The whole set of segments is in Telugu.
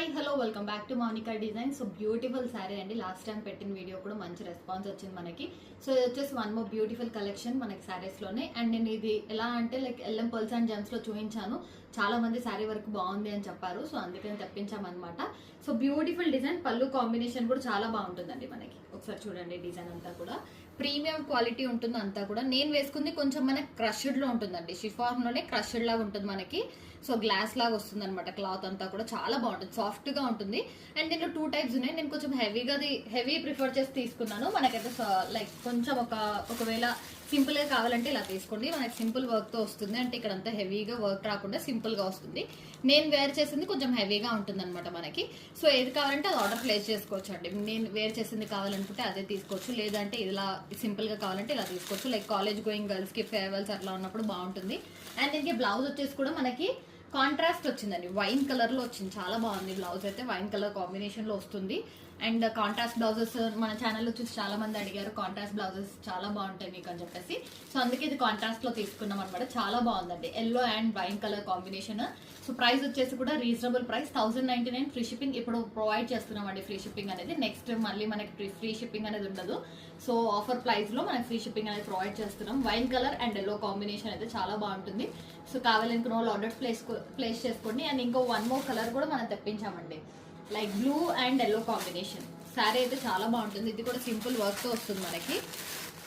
Hi hello welcome back to Monika design. So beautiful sari అండి. లాస్ట్ టైం పెట్టిన వీడియో కూడా మంచి రెస్పాన్స్ వచ్చింది మనకి. సో ఇది వచ్చేసి వన్ మోర్ బ్యూటిఫుల్ కలెక్షన్ మనకి శారీస్ లోనే. అండ్ నేను ఇది ఎలా అంటే like LM pearls and gems లో చూపించాను. చాలా మంది శారీ వర్క్ బాగుంది అని చెప్పారు. సో అందుకని తెప్పించామన్నమాట. సో బ్యూటిఫుల్ డిజైన్, పళ్ళు కాంబినేషన్ కూడా చాలా బాగుంటుందండి మనకి. ఒకసారి చూడండి, డిజైన్ అంతా కూడా ప్రీమియం క్వాలిటీ ఉంటుంది. అంతా కూడా నేను వేసుకుంది కొంచెం మనకి క్రష్డ్ లో ఉంటుందండి. షిఫాన్ లోనే క్రష్డ్ లాగా ఉంటుంది మనకి. సో గ్లాస్ లాగా వస్తుంది అనమాట. క్లాత్ అంతా కూడా చాలా బాగుంటుంది, సాఫ్ట్ గా ఉంటుంది. అండ్ దీంట్లో 2 టైప్స్ ఉన్నాయి. నేను కొంచెం హెవీ ప్రిఫర్ చేసి తీసుకున్నాను. మనకైతే లైక్ కొంచెం ఒకవేళ సింపుల్ గా కావాలంటే ఇలా తీసుకోండి. మనకి సింపుల్ వర్క్ తో వస్తుంది. అంటే ఇక్కడ అంతా హెవీగా వర్క్ రాకుండా సింపుల్ గా వస్తుంది. నేను వేర్ చేసింది కొంచెం హెవీగా ఉంటుంది అనమాట మనకి. సో ఏది కావాలంటే అది ఆర్డర్ ప్లేస్ చేసుకోవచ్చు అండి. నేను వేర్ చేసింది కావాలనుకుంటే అదే తీసుకోవచ్చు, లేదంటే ఇలా సింపుల్ గా కావాలంటే ఇలా తీసుకోవచ్చు. లైక్ కాలేజ్ గోయింగ్ గర్ల్స్ కి ఫేర్వెల్స్ అట్లా ఉన్నప్పుడు బాగుంటుంది. అండ్ దీనికి బ్లౌజ్ వచ్చేసి కూడా మనకి కాంట్రాస్ట్ వచ్చిందండి, వైన్ కలర్ లో వచ్చింది. చాలా బాగుంది బ్లౌజ్ అయితే, వైన్ కలర్ కాంబినేషన్ లో వస్తుంది. అండ్ కాంట్రాస్ట్ బ్లౌజెస్ మన ఛానల్లో చూసి చాలా మంది అడిగారు, కాంట్రాస్ట్ బ్లౌజెస్ చాలా బాగుంటాయి మీకు అని చెప్పేసి. సో అందుకే ఇది కాంట్రాస్ట్ లో తీసుకున్నాం అనమాట. చాలా బాగుందండి, yellow and wine colour combination. So price వచ్చేసి కూడా రీజనబుల్ ప్రైస్, 1099 ఫ్రీ షిప్పింగ్ ఇప్పుడు ప్రొవైడ్ చేస్తున్నాం అండి. ఫ్రీ షిప్పింగ్ అనేది నెక్స్ట్ మళ్ళీ మనకి ఫ్రీ షిప్పింగ్ అనేది ఉండదు. సో ఆఫర్ ప్రైస్ లో మనకి ఫ్రీ షిప్పింగ్ అనేది ప్రొవైడ్ చేస్తున్నాం. Wine colour and yellow combination అయితే చాలా బాగుంటుంది. సో కావాలనుకున్న వాళ్ళు ఆర్డర్ ప్లేస్ చేసుకోండి. అండ్ ఇంకో వన్ మోర్ కలర్ కూడా మనం తెప్పించామండి, like blue and yellow combination. Sari అయితే చాలా బాగుంటుంది. ఇది కూడా సింపుల్ వర్క్ తో వస్తుంది మనకి.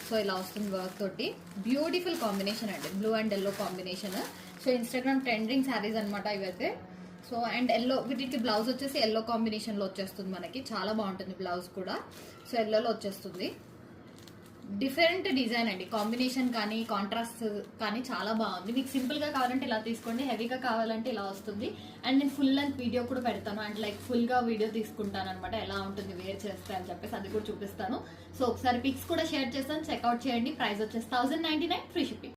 సో ఇలా వస్తుంది వర్క్ తోటి, బ్యూటిఫుల్ కాంబినేషన్ అండి, blue and yellow combination. So Instagram trending saris అనమాట ఇవైతే. సో అండ్ ఎల్లో, వీటికి బ్లౌజ్ వచ్చేసి ఎల్లో కాంబినేషన్ లో వచ్చేస్తుంది మనకి. చాలా బాగుంటుంది బ్లౌజ్ కూడా. సో ఎల్లోలో వచ్చేస్తుంది. డిఫరెంట్ డిజైన్ అండి, కాంబినేషన్ కానీ కాంట్రాస్ట్ కానీ చాలా బాగుంది. మీకు సింపుల్ గా కావాలంటే ఇలా తీసుకోండి, హెవీగా కావాలంటే ఇలా వస్తుంది. అండ్ నేను ఫుల్ లెంత్ వీడియో కూడా పెడతాను. అండ్ లైక్ ఫుల్ గా వీడియో తీసుకుంటాను అనమాట, ఎలా ఉంటుంది వేర్ చేస్తే అని చెప్పేసి అది కూడా చూపిస్తాను. సో ఒకసారి పిక్స్ కూడా షేర్ చేస్తాను, చెక్అవుట్ చేయండి. ప్రైస్ వచ్చేసి 1099 ఫ్రీ షిప్పింగ్.